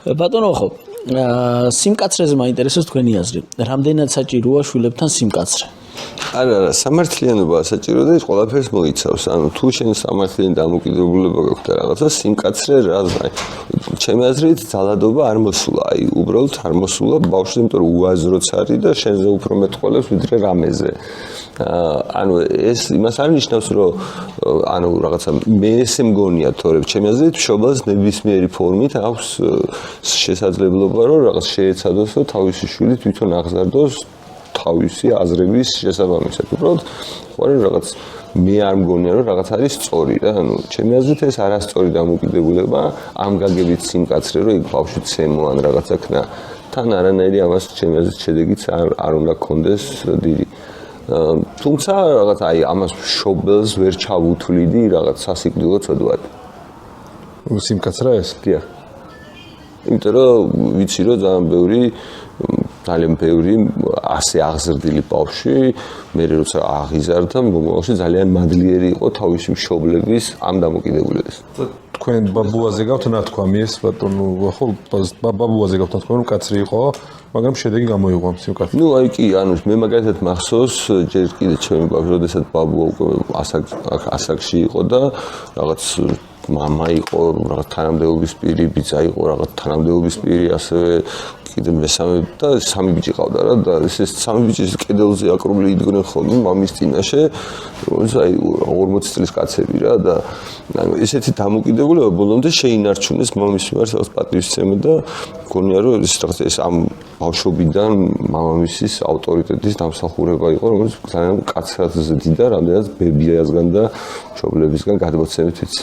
ბატონო ხო სიმკაცრეზე მაინტერესებს თქვენი აზრი. რამდენად საჭიროა შვილებთან სიმკაცრე? არა, სამართლიანობა საჭირო და ის ყველაფერს მოიცავს. ანუ თუ შენ სამართლიანი დამოკიდებულება გაქვს და რაღაცა სიმკაცრე რაზმ. ჩემი აზრით ძალადობა არ მოსულა. აი, უბრალოდ არ მოსულა ბავშვზე, იმიტომ რომ უაზროც არის და შენზე უფრო მეტყველებს ვიდრე რამეზე. ანუ ეს იმას არ ნიშნავს, რომ ანუ რაღაცა მე ესე მგონია, თორემ ჩემი აზრით მშობელს ნებისმიერი ფორმით აქვს შესაძლებლობა, რომ რაღაც შეეცადოს და თავისი შვილი თვითონ აღზარდოს თავისი აზრების შესაბამისად. უბრალოდ ხوارი რაღაც მე არ მგონია რომ რაღაც არის სწორი და ანუ ჩემი აზრით ეს არასწორი დამოკიდებულება ამ გაგებით სიმკაცრე რომ იქ ბავშვი ცემო ან რაღაცა ქნა თან არანაირი ამას ჩემი აზრით შედეგიც არ უნდა გქონდეს დიდი თუმცა რაღაც აი ამას მშობელს ვერ ჩავუთვლიდი რაღაც სასიკვდილო ცოდვად სიმკაცრე ეს? დიახ. იმიტომ რომ ვიცი რომ ძალიან ბევრი ასე აღზრდილი ბავშვი მე როცა აღიზარდა მომავალში ძალიან მადლიერი იყო თავისი მშობლების ამ დამოკიდებულებას. თქვენ ბაბუაზე გაქვთ ნათქვამი ეს ბატონო ხო ბაბუაზე გაქვთ ნათქვამი რომ კაცრი იყო მაგრამ შედეგი გამოიღო ამ სიმკაცრე. ნუ აი კი ანუ მე მაგალითად მახსოვს ჯერ კიდე ჩემი ბავშვი როდესაც ბაბუა უკვე ასაკში იყო და რაღაც мама იყო რაღაც თანამდებობის პირი, ბიძა იყო რაღაც თანამდებობის პირი, ასევე კიდე მესამე და სამი ბიჭი ყავდა რა და ეს სამი ბიჭის კედელზე აკრული იდგნენ ხოლმე მამის წინაშე, რომელიც აი 40 წლის კაცები რა და ანუ ესეთი დამოკიდებულება ბოლომდე შეინარჩუნეს მამის მიმართ რაღაც პატივისცემა და მგონია რომ ეს რაღაც ეს ამ ბავშვობიდან მამამისის ავტორიტეტის დამსახურება იყო, რომელიც ძალიან კაცრად ზრდიდა, რამდენად ბებიასგან და მშობლებისგან გადმოცემით ვიცი.